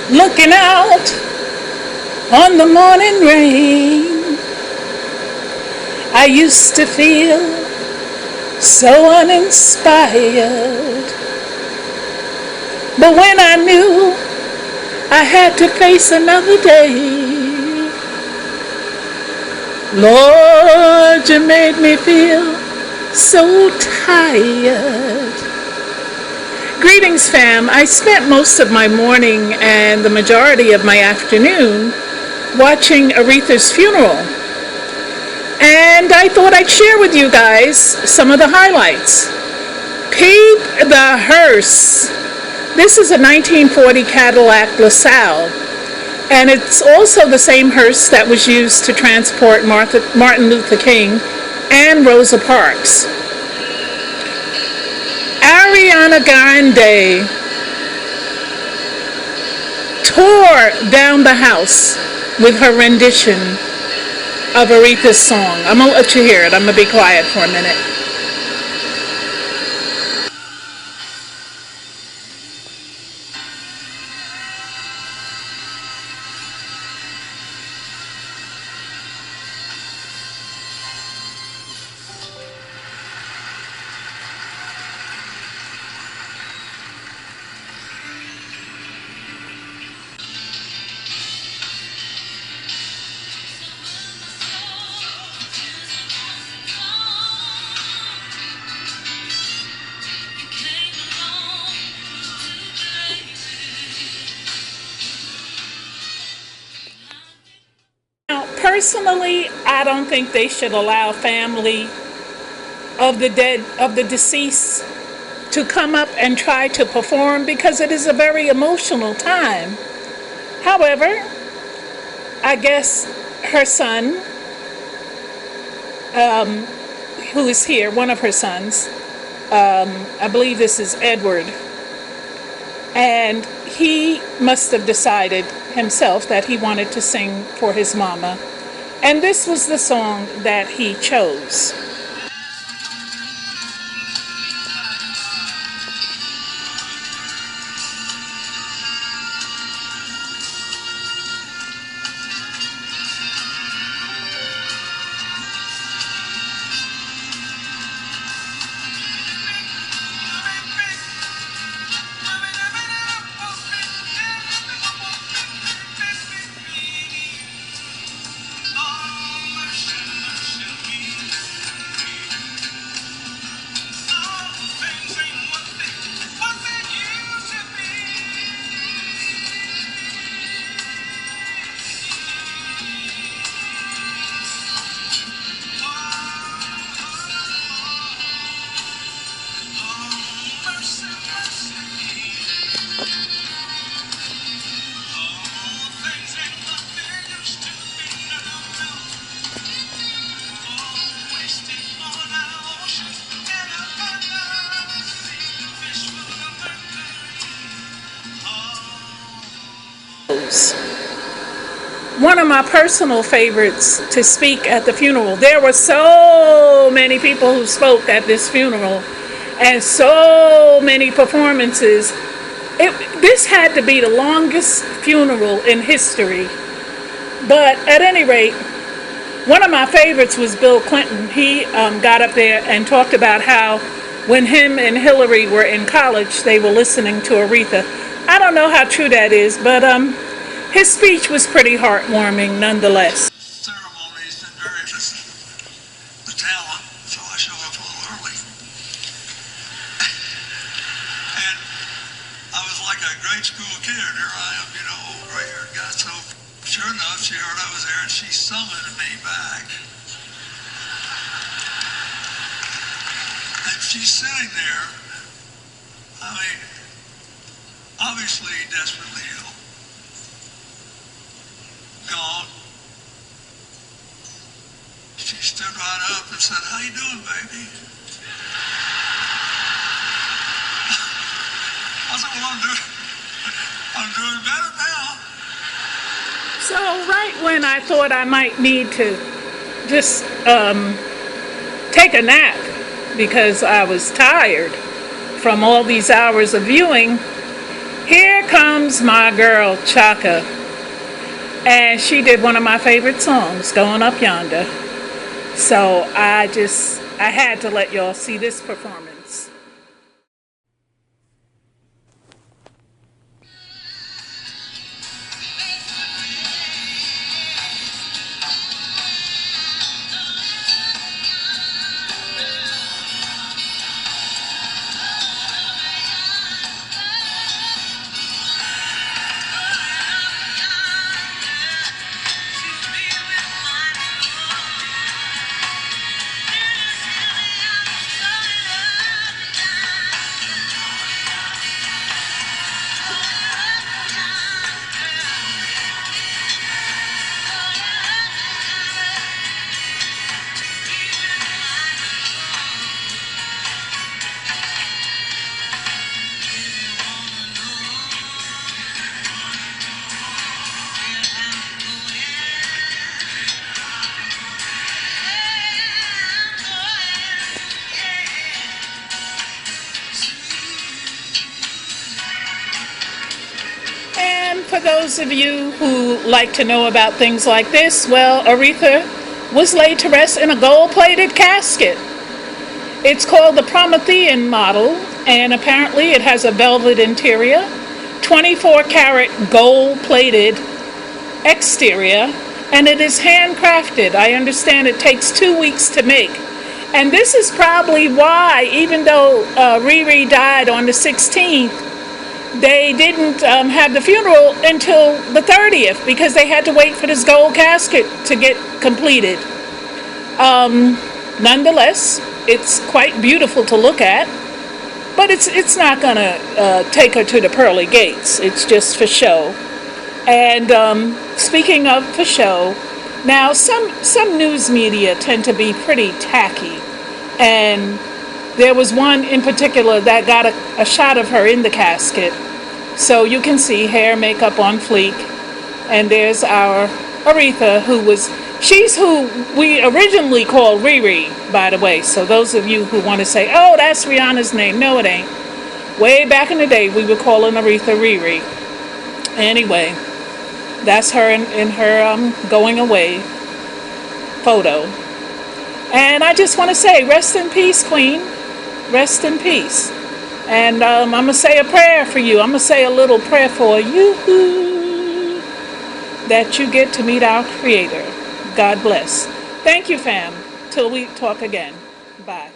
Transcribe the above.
looking out on the morning rain. I used to feel so uninspired, but when I knew I had to face another day, Lord, you made me feel so tired. Greetings, fam. I spent most of my morning and the majority of my afternoon watching Aretha's funeral. And I thought I'd share with you guys some of the highlights. Peep the hearse. This is a 1940 Cadillac LaSalle. And it's also the same hearse that was used to transport Martin Luther King and Rosa Parks. Ariana Grande tore down the house with her rendition of Aretha's song. I'm going to let you hear it. I'm going to be quiet for a minute. Personally, I don't think they should allow family of the deceased to come up and try to perform because it is a very emotional time. However, I guess her son, who is here, one of her sons, I believe this is Edward, and he must have decided himself that he wanted to sing for his mama. And this was the song that he chose. One of my personal favorites to speak at the funeral. There were so many people who spoke at this funeral and so many performances. This had to be the longest funeral in history. But at any rate, one of my favorites was Bill Clinton. He got up there and talked about how when him and Hillary were in college, they were listening to Aretha. I don't know how true that is, but his speech was pretty heartwarming nonetheless. Ceremony's been very the talent, so I show up a little early. And I was like a grade school kid. Here I am, gray-haired guy. So sure enough, she heard I was there and she summoned me back. And she's sitting there, obviously desperately ill. Gone. She stood right up and said, "How you doing, baby?" I said, "Well, I'm doing better now." So right when I thought I might need to just take a nap because I was tired from all these hours of viewing, Here comes my girl Chaka, and she did one of my favorite songs, Going Up Yonder. So I had to let y'all see this performance. For those of you who like to know about things like this, well, Aretha was laid to rest in a gold-plated casket. It's called the Promethean model, and apparently it has a velvet interior, 24-karat gold-plated exterior, and it is handcrafted. I understand it takes 2 weeks to make. And this is probably why, even though Riri died on the 16th, they didn't have the funeral until the 30th, because they had to wait for this gold casket to get completed. Nonetheless, it's quite beautiful to look at, but it's not going to take her to the pearly gates. It's just for show. And speaking of for show, now some news media tend to be pretty tacky, and there was one in particular that got a shot of her in the casket. So you can see hair, makeup on fleek. And there's our Aretha, she's who we originally called Riri, by the way. So those of you who want to say, oh, that's Rihanna's name. No, it ain't. Way back in the day, we were calling Aretha Riri. Anyway, that's her in her going away photo. And I just want to say, rest in peace, Queen. Rest in peace. And I'm going to say a prayer for you. I'm going to say a little prayer for you, that you get to meet our Creator. God bless. Thank you, fam. Till we talk again. Bye.